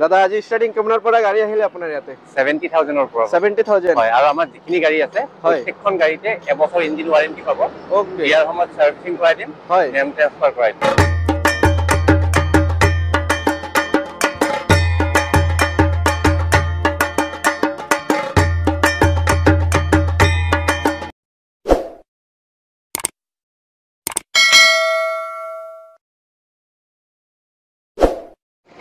দাদা আজি স্টাৰ্টিং কেমনৰ পৰা গাড়ী আহিলে আপোনাৰ ইয়াতে 70000 ৰ পৰা 70000 হয় আৰু আমাৰ যিখিনি গাড়ী আছে প্ৰত্যেকখন গাড়ীতে এবছৰ ইঞ্জিন ওয়াৰেন্টি পাব ওকে ইয়াৰ সময়ত সাৰ্ভিসিং কৰাই দিম হয় নেম ট্ৰান্সফাৰ কৰাই দিম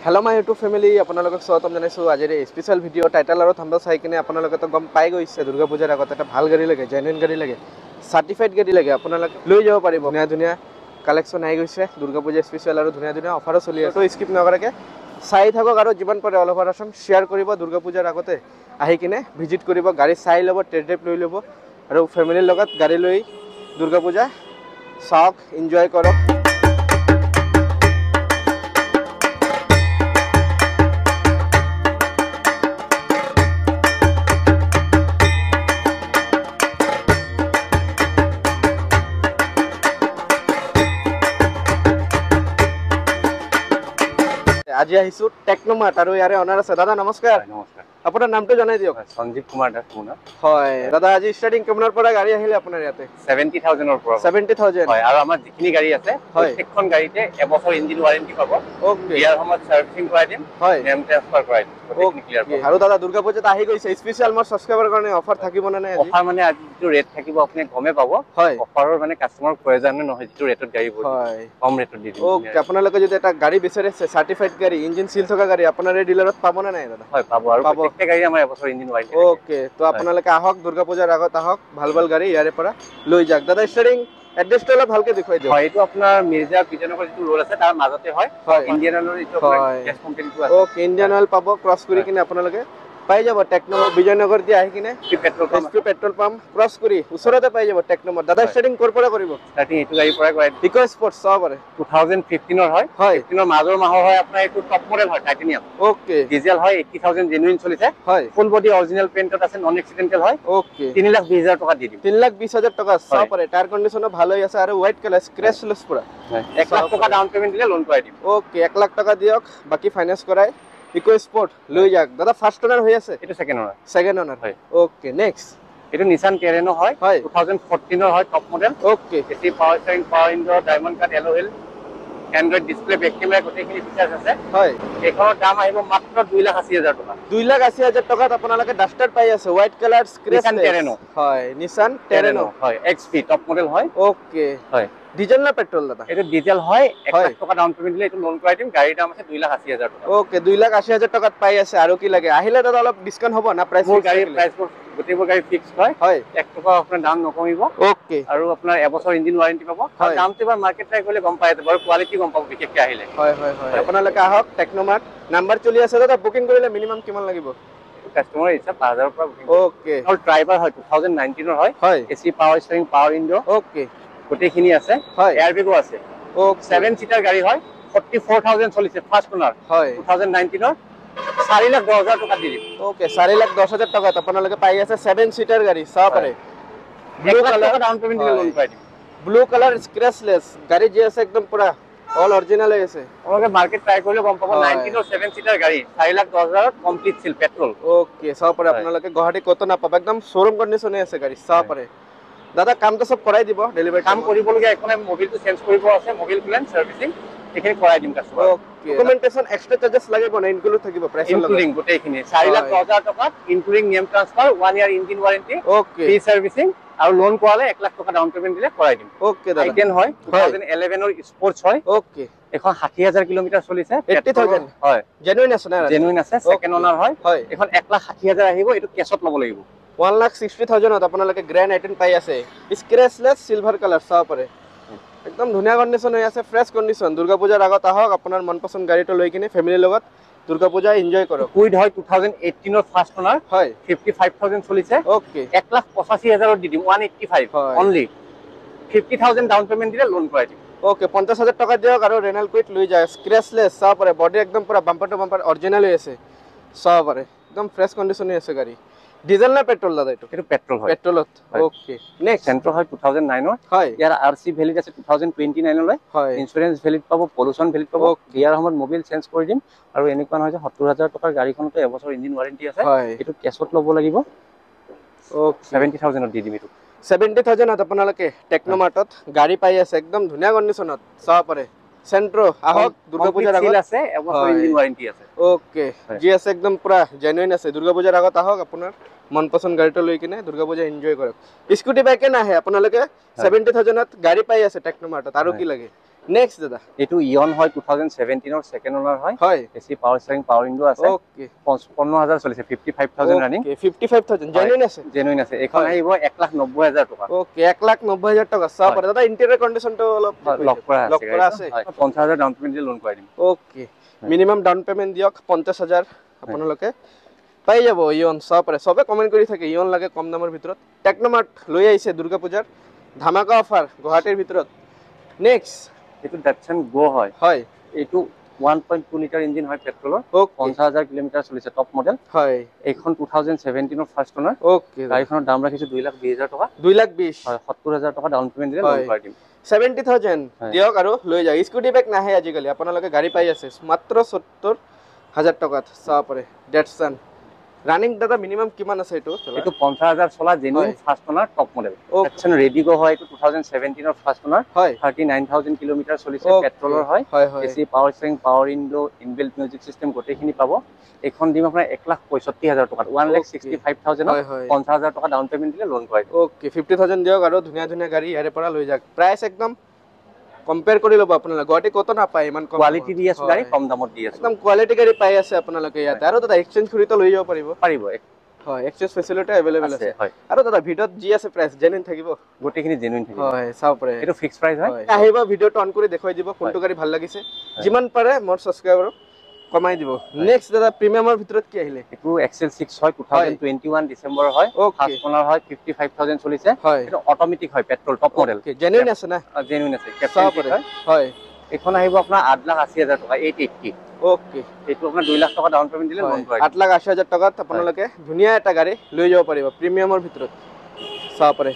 हेलो माय यूट्यूब फैमिली আপোনালোকক স্বাগতম জনাইছো আজিৰ এই স্পেশাল ভিডিও টাইটেল আৰু থাম্বনেল চাই কিনে আপোনালোকে তো গম পাই গৈছে দুৰ্গা পূজাৰ আগত এটা ভাল গাড়ী লাগে জেনুইন গাড়ী লাগে সাৰ্টিফাইড গাড়ী লাগে আপোনালোকে লৈ যাব পাৰিব ধুনীয়া ধুনীয়া কালেকচন আহি গৈছে দুৰ্গা পূজা স্পেশাল আৰু ধুনীয়া ধুনীয়া অফাৰো চলি আছে তো স্কিপ নকৰাকে চাই থাকক আৰু যিমান পাৰে অল ওভাৰ আসাম শেয়াৰ কৰিব দুৰ্গা পূজাৰ আগতে আহি কিনে ভিজিট কৰিব গাড়ী চাই ল'ব টেষ্ট ড্ৰাইভ লৈ ল'ব আৰু ফ্যামিলিৰ লগত গাড়ী লৈ দুৰ্গা পূজা চাওক এনজয় কৰক আজি আহিছো টেকনোমাৰ্ট আৰু ইয়াৰে অনাৰ আছে দাদা নমস্কাৰ নমস্কাৰ আপোনাৰ নামটো জনাই দিয়ক সঞ্জীৱ কুমাৰ দাস মুনা হয় দাদা আজি স্টাৰ্টিং কেমনৰ পৰা গাড়ী আহিলে আপোনাৰ ইয়াতে 70000 ৰ পৰা 70000 হয় আৰু আমাৰ যিখিনি গাড়ী আছে প্ৰত্যেকখন গাড়ীতে এবছৰ ইঞ্জিন ওয়াৰেন্টি পাব ওকে ইয়াৰ সময়ত সাৰ্ভিসিং কৰাই দিম হয় নেম ট্ৰান্সফাৰ কৰাই দিম গোটেইখিনি ক্লিয়াৰ পাব আৰু দাদা দুৰ্গা পূজাত আহি গৈছে স্পেশাল মোৰ সাবস্ক্ৰাইবাৰ কাৰণে অফাৰ থাকিব না নাই অফাৰ মানে আজি যিটো ৰেট থাকিব আপুনি গমে পাব হয় অফাৰৰ মানে কাস্টমাৰ প্ৰয়োজন নহয় যিটো ৰেটত গাড়ী বঢ়ি হয় কম ৰেটত দি দিম ওকে আপোনালোকে যদি এটা গাড়ী বিচাৰিছে সাৰ্টিফাইড গাড়ী ইঞ্জিন সিল থকা গাড়ী আপোনাৰ এই ডিলাৰত পাব না নাই দাদা হয় পাব আৰু প্ৰত্যেকটা গাড়ী আমাৰ এবছৰ ইঞ্জিন ওয়াৰেন্টি ওকে তো আপোনালোকে আহক দুৰ্গা পূজাৰ আগত আহক ভাল ভাল গাড়ী ইয়াৰে পৰা লৈ যাওক দাদা স্টাৰ্টিং এড্ৰেছটো অলপ ভালকে দেখুৱাই দিয়ক হয় এইটো আপোনাৰ মিৰ্জা বিজয়নগৰ যিটো ৰোড আছে তাৰ মাজতে হয় ইণ্ডিয়ান অইলৰ এইটো আপোনাৰ গেছ কোম্পানীটো আছে ওকে ইণ্ডিয়ান অইল পাব ক্ৰছ কৰি কিনে আপোনালোকে পাই যাব টেকনো বিজয়নগৰ দি আহি কিনে পেট্ৰল পাম্প ক্ৰছ কৰি ওচৰতে পাই যাব টেকনোমাৰ দাদা স্টাৰ্টিং কৰ পৰা কৰিব স্টাৰ্টিং এইটো গাড়ী পৰা কৰাই ইকো স্পৰ্টছ চাব পাৰে 2015 ৰ হয় 15 ৰ মাজৰ মাহৰ হয় আপোনাৰ এইটো টপ মডেল হয় টাইটানিয়াম ওকে ডিজেল হয় 80000 জেনুইন চলিছে হয় ফুল বডি অৰিজিনাল পেইন্টত আছে নন এক্সিডেন্টাল হয় ওকে 320000 টকা দি দিম 320000 টকা চাব পাৰে টায়াৰ কন্ডিশনো ভাল হৈ আছে আৰু হোৱাইট কালাৰ স্ক্ৰেচলেছ পুৰা 1 লাখ টকা ডাউন পেমেন্ট দিলে লোন কৰাই দিম ওকে 1 লাখ টকা দিয়ক বাকি ফাইনান্স কৰাই ইকো স্পৰ্ট লৈ যাওক দাদা ফাৰ্স্ট ওনাৰ হৈ আছে এটা সেকেন্ড ওনাৰ হয় ওকে নেক্সট এটা নিসান টেৰেনো হয় 2014 ৰ হয় top model okay AC power steering power window diamond cut এল'এল এন্ড্ৰইড ডিসপ্লে বেক কেমেৰা গোটেইখিনি ফিচাৰ্ছ আছে হয় এখনৰ দাম আহিব মাত্ৰ 2,80,000 টকা 2,80,000 টকাত আপোনালোকে ডাস্টাৰ পাই আছে white colour scratchless Nissan Terrano হয় নিসান টেৰেনো হয় এক্সপি টপ মডেল হয় ওকে হয় ডিজেল না পেট্ৰল দাদা এটা ডিজেল হয় 1 লাখ টকা ডাউন পেমেন্ট দিলে এটা লোন কৰাই দিম গাড়ীৰ দাম আছে 2,80,000 টকা ওকে 2,80,000 টকাত পাই আছে আৰু কি লাগে আহিলে দাদা অলপ ডিসকাউন্ট হ'ব না প্ৰাইস মোৰ গাড়ীৰ প্ৰাইস গোটেইবোৰ গাড়ী ফিক্স হয় হয় 1 টকা আপোনাৰ দাম নকমিব ওকে আৰু আপোনাৰ এবছৰ ইঞ্জিন ওয়াৰেন্টি পাব আৰু দামটো এবাৰ মাৰ্কেট ট্ৰাই কৰিলে গম পাই যাব আৰু কোৱালিটি গম পাব বিশেষকৈ আহিলে হয় হয় হয় আপোনালোকে আহক টেকনোমাৰ্ট নাম্বাৰ চলি আছে দাদা বুকিং কৰিলে মিনিমাম কিমান লাগিব কাস্টমাৰ হিচাপ 5000 পৰা বুকিং ওকে আৰু ড্ৰাইভাৰ হয় 2019 ৰ হয় AC power steering power window okay গোটেইখিনি আছে এয়াৰ বেগো আছে ওকে 7 সিটাৰ গাড়ী হয় 44000 চলিছে ফাৰ্স্ট ওনাৰ হয় 2019 ৰ 4,10,000 টকা দি দিম ওকে 4,10,000 টকাত আপোনালোকে পাই আছে 7 সিটাৰ গাড়ী চাব পাৰে ব্লু কালাৰ ডাউন পেমেন্ট দিলে লোন পাই দিম ব্লু কালাৰ স্ক্ৰেচলেছ গাড়ী যে আছে একদম পুৰা অল অৰিজিনাল আছে আপোনালোকে মাৰ্কেট ট্ৰাই কৰিলে গম পাব 19 ৰ 7 সিটাৰ গাড়ী 4,10,000 কমপ্লিট সিল পেট্ৰল ওকে চাব পাৰে আপোনালোকে গুৱাহাটী কত না পাব একদম শোৰুম কন্ডিশনে আছে গাড়ী চাব পাৰে দাদা কামটো সব কৰাই দিব ডেলিভাৰি কাম কৰিবলগীয়া একো নাই মোবিলটো চেঞ্জ কৰিব আছে মোবিল প্লেন সাৰ্ভিসিং এখিনি কৰাই দিম কাস্টমাৰ ওকে ডকুমেন্টেশন এক্সট্ৰা চাৰ্জেস লাগিব না ইনক্লুড থাকিব প্ৰাইস ইনক্লুডিং গোটেইখিনি 4,10,000 টকা ইনক্লুডিং নেম ট্ৰান্সফাৰ 1 ইয়াৰ ইঞ্জিন ওয়াৰেন্টি ওকে ফ্ৰী সাৰ্ভিসিং আৰু লোন কৰালে 1 লাখ টকা ডাউন পেমেন্ট দিলে কৰাই দিম ওকে দাদা আইটেন হয় 2011 ৰ স্পৰ্টছ হয় ওকে এখন 60,000 কিলোমিটাৰ চলিছে 80,000 হয় জেনুইন আছে না জেনুইন আছে সেকেন্ড ওনাৰ হয় এখন 1,60,000 আহিব এটো কেছত লব লাগিব 1,60,000 আপোনালোকে গ্ৰ্যান্ড আইটেন পাই আছে স্ক্ৰেচলেছ সিলভাৰ কালাৰ চাব পাৰে একদম ধুনীয়া কন্ডিশন হৈ আছে ফ্ৰেছ কন্ডিশন দুৰ্গা পূজাৰ আগত আহক আপোনাৰ মনপছন্দ গাড়ীটো লৈ কিনে ফ্যামিলিৰ লগত দুৰ্গা পূজা এনজয় কৰক কুইড হয় 2018 ৰ ফাৰ্স্ট ওনাৰ হয় 55,000 চলিছে ওকে 1,85,000 দি দিম 185 অনলি 50,000 ডাউন পেমেন্ট দিলে লোন কৰাই দিম ওকে 50,000 টকা দিয়ক আৰু ৰেনাল্ট কুইট লৈ যায় স্ক্ৰেচলেছ চাব পাৰে বডি একদম পুৰা বাম্পাৰ টু বাম্পাৰ অৰিজিনাল হৈ আছে চাব পাৰে একদম ফ্ৰেছ কন্ডিশনে আছে গাড়ী ডিজেল না পেট্ৰোল দাদা এটা এটা পেট্ৰোল হয় পেট্ৰোলত ওকে নেক্সট সেন্ট্ৰ হয় 2009 ৰ হয় ইয়াৰ আৰসি ভ্যালিড আছে 2029 লৈ হয় ইন্স্যুৰেন্স ভ্যালিড পাবো পলিউশন ভ্যালিড পাবো Okay. ইয়াৰ সময়ত মোবিল চেঞ্জ কৰি দিম আৰু এনেকুৱা নহয় যে 70000 টকাৰ গাড়ীখনটো এবছৰ ইঞ্জিন ওয়াৰেন্টি আছে হয় এটো কেছত ল'ব লাগিব ওকে 70000 ত দি দিম এটো 70000 আপোনালোকে টেকনোমাৰ্টত গাড়ী পাই আছে একদম ধুনীয়া কণ্ডিচনত চাব পাৰে সেন্ট্ৰো আহক দুৰ্গা পূজাৰ আগত আছে এবছৰ ইঞ্জিন ওয়াৰেন্টি আছে ওকে জি আছে একদম পুৰা জেনুইন আছে দুৰ্গা পূজাৰ আগত আহক আপোনাৰ মন পছন্দ গাড়ীটো লৈ কিনে দুৰ্গা পূজা এনজয় কৰক স্কুটি বাইকে নাহে আপোনালোকে 70000 ত গাড়ী পাই আছে টেকনোমাৰ্টত আৰু কি লাগে নেক্সট দাদা এটো ইয়ন হয় 2017 ৰ সেকেন্ড ওনাৰ হয় হয় AC power steering power window আছে ওকে 55000 চলিছে 55000 ৰানিং 55000 জেনুইন আছে জেনুইন আছে এখন আহিব 190000 টকা ওকে 190000 টকা চাব পাৰে দাদা ইন্টেৰিয়ৰ কণ্ডিচনটো অলপ লক কৰা আছে 50000 ডাউন পেমেন্ট দিয়ে লোন কৰাই দিম ওকে মিনিমাম ডাউন পেমেন্ট দিয়ক 50000 আপোনালোকে পাই যাব ইয়ন চাব পাৰে সবে কমেন্ট কৰি থাকে ইয়ন লাগে কম দামৰ ভিতৰত টেকনোমাৰ্ট লৈ আহিছে দুৰ্গা পূজাৰ ধামাকা অফাৰ গুৱাহাটীৰ ভিতৰত নেক্সট এটো ডাটসন গো হয় হয় এটো 1.2 লিটাৰ ইঞ্জিন হয় পেট্ৰলৰ 50000 কিলোমিটাৰ চলিছে টপ মডেল হয় এইখন 2017 ৰ ফাৰ্স্ট ওনাৰ ওকে গাড়ীখনৰ দাম ৰাখিছো 2,20,000 টকা 2,20,000 হয় 70000 টকা ডাউন পেমেন্ট দিলে লোন কৰাই দিম 70,000 দিয়ক আৰু লৈ যাওক স্কুটি বেক নাহে আজিকালি আপোনালোকে গাড়ী পাই আছে মাত্ৰ 70000 টকাত চাব পাৰে ডেটসন রানিং দাদা মিনিমাম কিমান আছে এটো এটো 50000 চলা genuine first owner top model option ready go হয় এটো 2017 এর ফার্স্ট ওনার হয় 39000 কিলোমিটার চলিছে পেট্ৰোলৰ হয় AC power steering power window inbuilt music system গোটেইখিনি পাব এখন দিম আপোনাৰ 1,65,000 টকা 1,65,000 50000 টকা ডাউন পেমেন্ট দিলে লোন কৰাই ওকে 50000 দিয়ক আৰু ধুনীয়া ধুনীয়া গাড়ী ইয়াৰে পৰা লৈ যাওক প্ৰাইস একদম কম্পেয়াৰ কৰি লব আপোনালোকে গুৱাহাটী কত না পায় ইমান কম কোৱালিটি দি আছে গাড়ী কম দামত দি আছে একদম কোৱালিটি গাড়ী পাই আছে আপোনালোকে ইয়াতে আৰু দাদা এক্সচেঞ্জ কৰি তো লৈ যাব পাৰিব হয় এক্সচেঞ্জ ফেসিলিটি अवेलेबल আছে হয় আৰু দাদা ভিডিওত জি আছে প্ৰাইস জেনুইন থাকিব গোটেইখিনি জেনুইন থাকিব হয় চাও পাৰে এটো ফিক্স প্ৰাইস হয় আহিব ভিডিওটো অন কৰি দেখাই দিব কোনটো গাড়ী ভাল লাগিছে যিমান পাৰে মোৰ সাবস্ক্ৰাইবাৰ কমাই দিব নেক্সট দাদা প্ৰিমিয়ামৰ ভিতৰত কি আহিলে এটো এক্সেল 6 হয় 2021 ডিসেম্বৰ হয় ফাৰ্স্ট ওনাৰ হয় 55000 চলিছে এটো অটোমেটিক হয় পেট্ৰল টপ মডেল জেনুইন আছে না জেনুইন আছে কেপচাৰ হয় এখন আহিব আপোনাৰ 8,80,000 টকা 880 ওকে এটো আপোনাৰ 2 লাখ টকা ডাউন পেমেন্ট দিলে লোন কৰাই 8,80,000 টকাত আপোনালোকে ধুনীয়া এটা গাড়ী লৈ যাব পাৰিব প্ৰিমিয়ামৰ ভিতৰত চাব পাৰে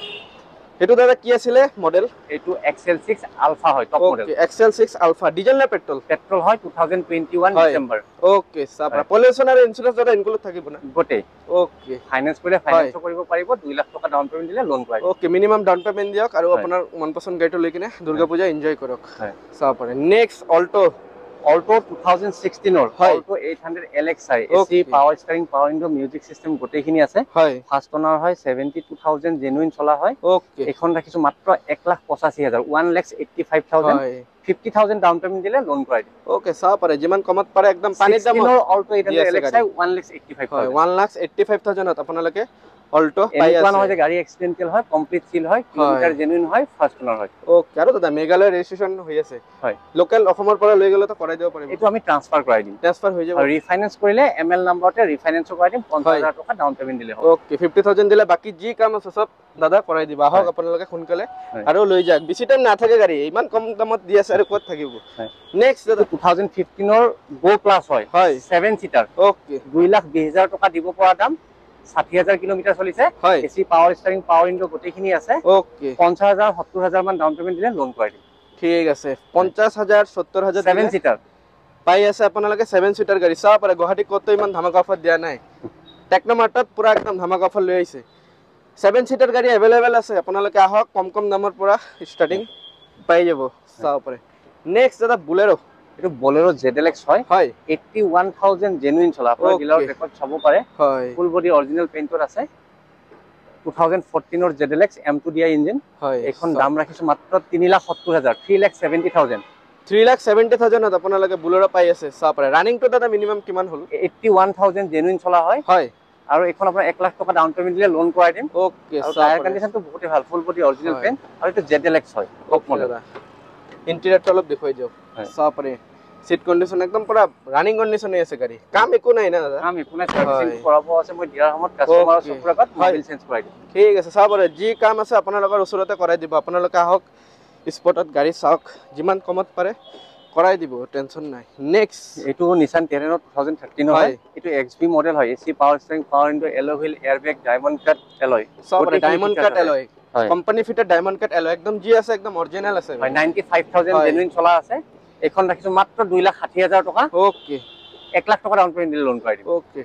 এটো দাদা কি আছিল মডেল এটো এক্সেল 6 আলফা হয় top model XL 6 alpha diesel না পেট্রোল পেট্রোল হয় 2021 ডিসেম্বৰ ওকে সাপৰা পলিউশন আৰু ইন্সুৰেন্স দাদা ইনক্লুড থাকিব না গোটে ওকে ফাইনান্স কৰিলে ফাইনান্স কৰিব পাৰিব 2 লাখ টকা ডাউন পেমেন্ট দিলে লোন কৰাই ওকে মিনিমাম ডাউন পেমেন্ট দিয়ক আৰু আপোনাৰ মনপছন্দ গাড়ীটো লৈ কিনে দুৰ্গা পূজা এনজয় কৰক চাব পাৰে নেক্সট অল্টো 2016 ৰ Alto 800 LXi AC power steering power window music system গোটেইখিনি আছে হয় ফাৰ্স্ট ওনাৰ হয় 72000 জেনুইন চলা হয় ওকে এখন ৰাখিছো মাত্ৰ 1,85,000 1,85,000 50,000 ডাউন পেমেন্ট দিলে লোন কৰাই দিম ওকে চাব পাৰে যিমান কমত পাৰে একদম পানীৰ দামত অল্টো 800 LXi 1,85,000 1,85,000 আপোনালোকে অল্টো পাই আছে নহয় যে গাড়ী এক্সিডেন্টাল হয় কমপ্লিট সিল হয় কিলোমিটাৰ জেনুইন হয় ফাৰ্স্ট ওনাৰ হয় ওকে আৰু দাদা মেঘালয় ৰেজিষ্ট্ৰেচন হৈ আছে হয় লোকাল অসমৰ পৰা লৈ গলে তো কৰাই দিব পাৰিব এটো আমি ট্ৰান্সফাৰ কৰাই দিম ট্ৰান্সফাৰ হৈ যাব আৰু ৰিফাইনান্স কৰিলে এমএল নম্বৰতে ৰিফাইনান্সও কৰাই দিম 5,000 টকা ডাউন পেমেন্ট দিলে হ'ব ওকে 50,000 দিলে বাকি যি কাম আছে সব দাদা কৰাই দিবা আহক আপোনালোকে সোনকালে আৰু লৈ যাওক বেছি টাইম নাথাকে গাড়ী ইমান কম দামত দি আছে আৰু ক'ত থাকিব নেক্সট দাদা 2015 ৰ গো প্লাস হয় 7 সিটাৰ ওকে 2,20,000 টকা দিব পৰা দাম 60,000 কিলোমিটাৰ চলিছে AC power steering power window গোটেইখিনি আছে ওকে 50,000 70,000 মান ডাউন পেমেন্ট দিলে লোন কৰাই দিম ঠিক আছে 50,000 70,000 7 সিটাৰ পাই আছে আপোনালোকে 7 সিটাৰ গাড়ী চাব পাৰে গুৱাহাটী কত ইমান ধামাকা অফাৰ দিয়া নাই টেকনোমাৰ্টত পুৰা একদম ধামাকা অফাৰ লৈ আহিছে 7 সিটাৰ গাড়ী अवेलेबल আছে আপোনালোকে আহক কম কম দামৰ পৰা ষ্টাৰ্টিং পাই যাব চাব পাৰে নেক্সট দাদা বুলেৰো এটো বলেৰো ZLX হয় 81,000 জেনুইন চলা আপোনাৰ ডিলাৰ ৰেকৰ্ড চাব পাৰে ফুল বডি অৰিজিনাল পেইন্টৰ আছে 2014 ৰ ZLX M2DI ইঞ্জিন এখন দাম ৰাখিছো মাত্ৰ 3,70,000 3,70,000 3,70,000 আপোনালোকে বুলেৰো পাই আছে চাব পাৰে ৰানিং তো দাদা মিনিমাম কিমান হল 81,000 জেনুইন চলা হয় আৰু এখন আপোনাৰ 1 লাখ টকা ডাউন পেমেন্ট দিলে লোন কৰাই দিম ওকে টায়াৰ কন্ডিশনটো বহুত ভাল ফুল বডি অৰিজিনাল পেইন্ট আৰু এটো ZLX হয় টপ মডেল ইন্টেৰিয়ৰটো অলপ দেখুৱাই দিয়ক চাব পাৰে সিট কন্ডিশন একদম পুৰা ৰানিং কন্ডিশনে আছে গাড়ী কাম একো নাই না দাদা কাম একো নাই সাৰ্ভিসিং কৰাব আছে মই ডিলাৰ সময়ত কাস্টমাৰৰ চকুৰ আগত মোবাইল চেঞ্জ কৰাই দিম ঠিক আছে চাব পাৰে যি কাম আছে আপোনালোকৰ ওচৰতে কৰাই দিব আপোনালোকে আহক স্পটত গাড়ী চাওক যিমান কমত পাৰে কৰাই দিব টেনশন নাই নেক্সট এটো নিসান টেৰেনো 2013 হয় এইটো XV মডেল হয় AC power steering power window alloy wheel airbag diamond cut alloy সব diamond cut alloy company fitted diamond cut alloy একদম জি আছে একদম অৰিজিনাল আছে 95000 জেনুইন চলা আছে এখন ৰাখিছো মাত্ৰ 2,60,000 টকা ওকে 1 লাখ টকা ডাউন পেমেন্ট দিলে লোন কৰাই দিম ওকে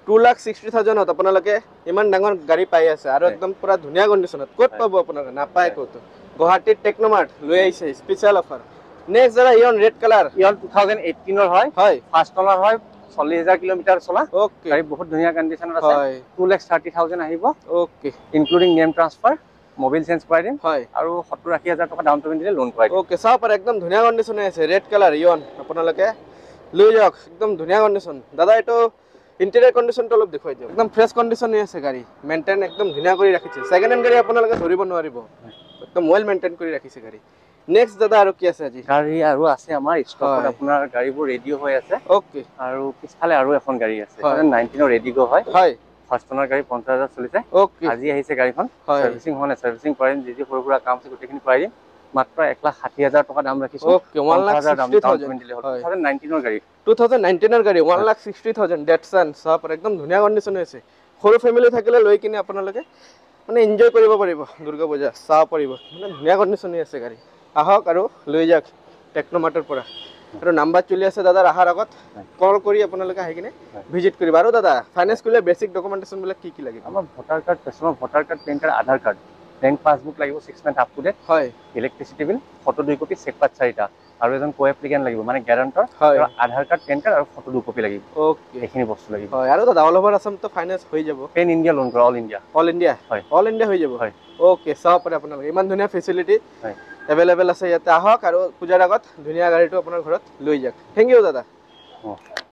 2,60,000 ত আপোনালোকে ইমান ডাঙৰ গাড়ী পাই আছে আৰু একদম পুৰা ধুনীয়া কণ্ডিচনত ক'ত পাব আপোনালোকে নাপায় ক'ত গুৱাহাটীত টেকনোমাৰ্ট লৈ আহিছে স্পেশাল অফাৰ নেক্সট জৰা ইয়ন ৰেড কালাৰ ইয়ন 2018 ৰ হয় ফাৰ্ষ্ট ওনাৰ হয় 40,000 কিলোমিটাৰ চলা ওকে গাড়ী বহুত ধুনীয়া কণ্ডিচনত আছে 2,30,000 আহিব okay including name transfer mobile change কৰাই দিম আৰু 70,000 টকা ডাউন পেমেন্ট দিলে লোন কৰাই দিম ওকে চাও পাৰ একদম ধুনীয়া কণ্ডিচনে আছে ৰেড কালাৰ ইয়ন আপোনালোকে লৈ যাওক একদম ধুনীয়া কণ্ডিচন দাদা এটো ইন্টেৰিয়ৰ কণ্ডিচনটো অলপ দেখুৱাই দিয়ক একদম ফ্ৰেছ কণ্ডিচনে আছে গাড়ী মেইনটেইন একদম ধুনীয়া কৰি ৰাখিছে সেকেন্ড হ্যান্ড গাড়ী আপোনালোকে ধৰিব নোৱাৰিব একদম ওয়েল মেইনটেইন কৰি ৰাখিছে গাড়ী নেক্সট দাদা আৰু কি আছে আজি গাড়ী আৰু আছে আমাৰ ষ্টকত আপোনাৰ গাড়ীবোৰ ৰেডি হৈ আছে ওকে আৰু পিছফালে আৰু এখন গাড়ী আছে 2019 ৰ ৰেডি গো হয় ফাৰ্ষ্ট ওনাৰ গাড়ী 50,000 চলিছে ওকে আজি আহিছে গাড়ীখন সাৰ্ভিসিং হনে সাৰ্ভিসিং কৰিম যি সৰু সুৰা কাম আছে গোটেইখিনি কৰাই দিম মাত্ৰ 1,60,000 টকা দাম ৰাখিছো ওকে 1,60,000 দিলে হ'ল 2019 ৰ গাড়ী 2019 ৰ গাড়ী 1,60,000 ডেটসন সব একদম ধুনীয়া কণ্ডিচন আছে সৰু ফ্যামিলি থাকিলে লৈ কিনে আপোনালোকে মানে এনজয় কৰিব পাৰিব দুৰ্গা পূজা চাব পাৰিব মানে ধুনীয়া কণ্ডিচনে আছে গাড়ী আহক আৰু লৈ যাওক টেকনোমাৰ্টৰ পৰা আৰু নাম্বাৰ চলি আছে দাদা আহাৰ আগত কল কৰি আপোনালোকে আহি কিনে ভিজিট কৰিব আৰু দাদা ফাইনান্স কৰিলে বেসিক ডকুমেন্টেশন বিলাক কি লাগিব আমাৰ ভোটাৰ কাৰ্ড পেছনৰ voter card PAN card Aadhaar card bank passbook লাগিব 6 মান্থ আপ টু ডেট হয় electricity bill photo 2 copy cheque পাত 4টা আৰু এজন কো এপ্লিকেন্ট লাগিব মানে গ্যাৰান্টৰ আৰু আধাৰ কাৰ্ড পেন কাৰ্ড আৰু ফটো 2 কপি লাগিব ওকে এইখিনি বস্তু লাগিব হয় আৰু দাদা অল ওভাৰ আসাম তো ফাইনান্স হৈ যাব পেন ইন্ডিয়া লোন কৰা অল ইন্ডিয়া হয় অল ইন্ডিয়া হৈ যাব হয় ওকে সব পাৰে আপোনালোকে ইমান ধুনীয়া ফেসিলিটি হয় এভেইলেবল আছে ইয়াতে আহক আৰু পূজাৰ আগত ধুনীয়া গাড়ীটো আপোনাৰ ঘৰত লৈ যাওক থ্যাংক ইউ দাদা